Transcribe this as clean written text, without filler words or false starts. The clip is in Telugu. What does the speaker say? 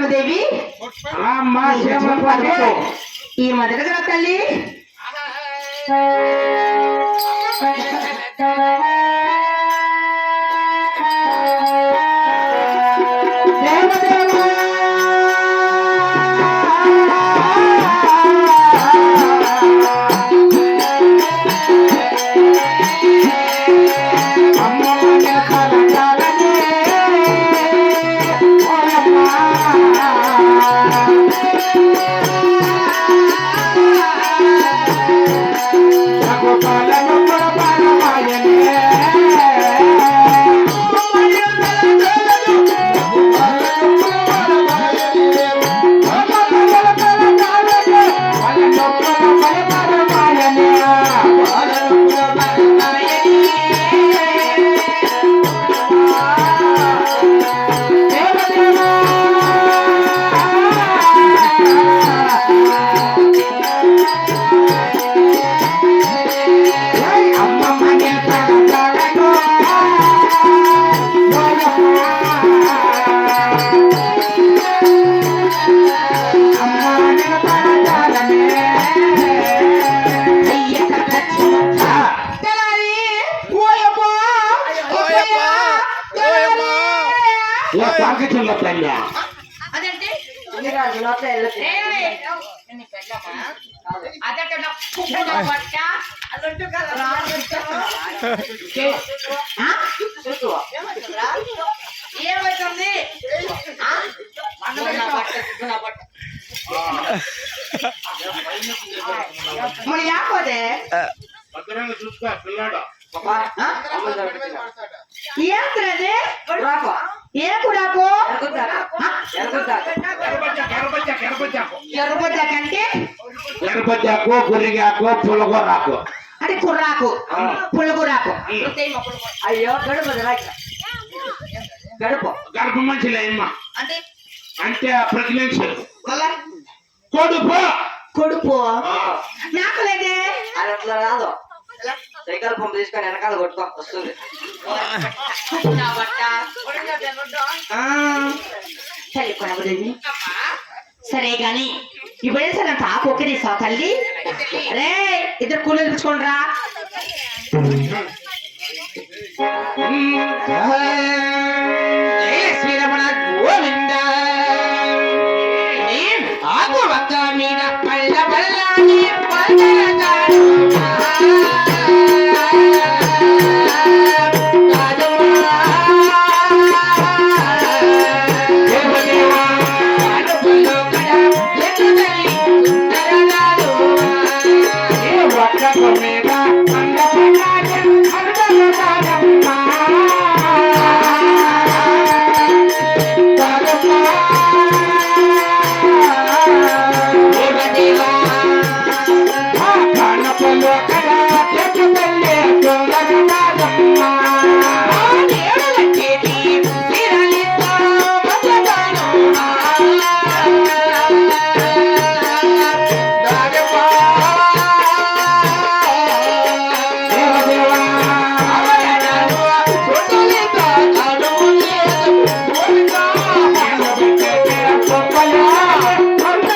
దేవి ఈ మొదటి తల్లి ఏమైతుంది మరి యాకోదే చూసుకో పిల్లాడు ఏంటది ఏకుడాకు ఎర్రబొజ్జాకంటే ఎర్రబొజ్జాకు గురిగాకు పుల్లగూరాకు అంటే కుర్రాకు పుల్లగూరాకు అయ్యో గడుపు గడుపు గడుపు మంచిలేమ్మా అంటే అంటే ప్రెగ్నెన్సీ కొడుపు కొడుపు నాకు లేదే అది అట్లా రాదు సైకిల్ పంపు తీసుకొని వెనకాల కొట్టుకో వస్తుంది సరే గాని ఇప్పుడే సరే తాకు ఒకరి తల్లి అరే ఇద్దరు కూలీలు తెచ్చుకోండి రా శ్రీరమణ గోవింద ఆకు వద్ద మీద పల్ల పల్లని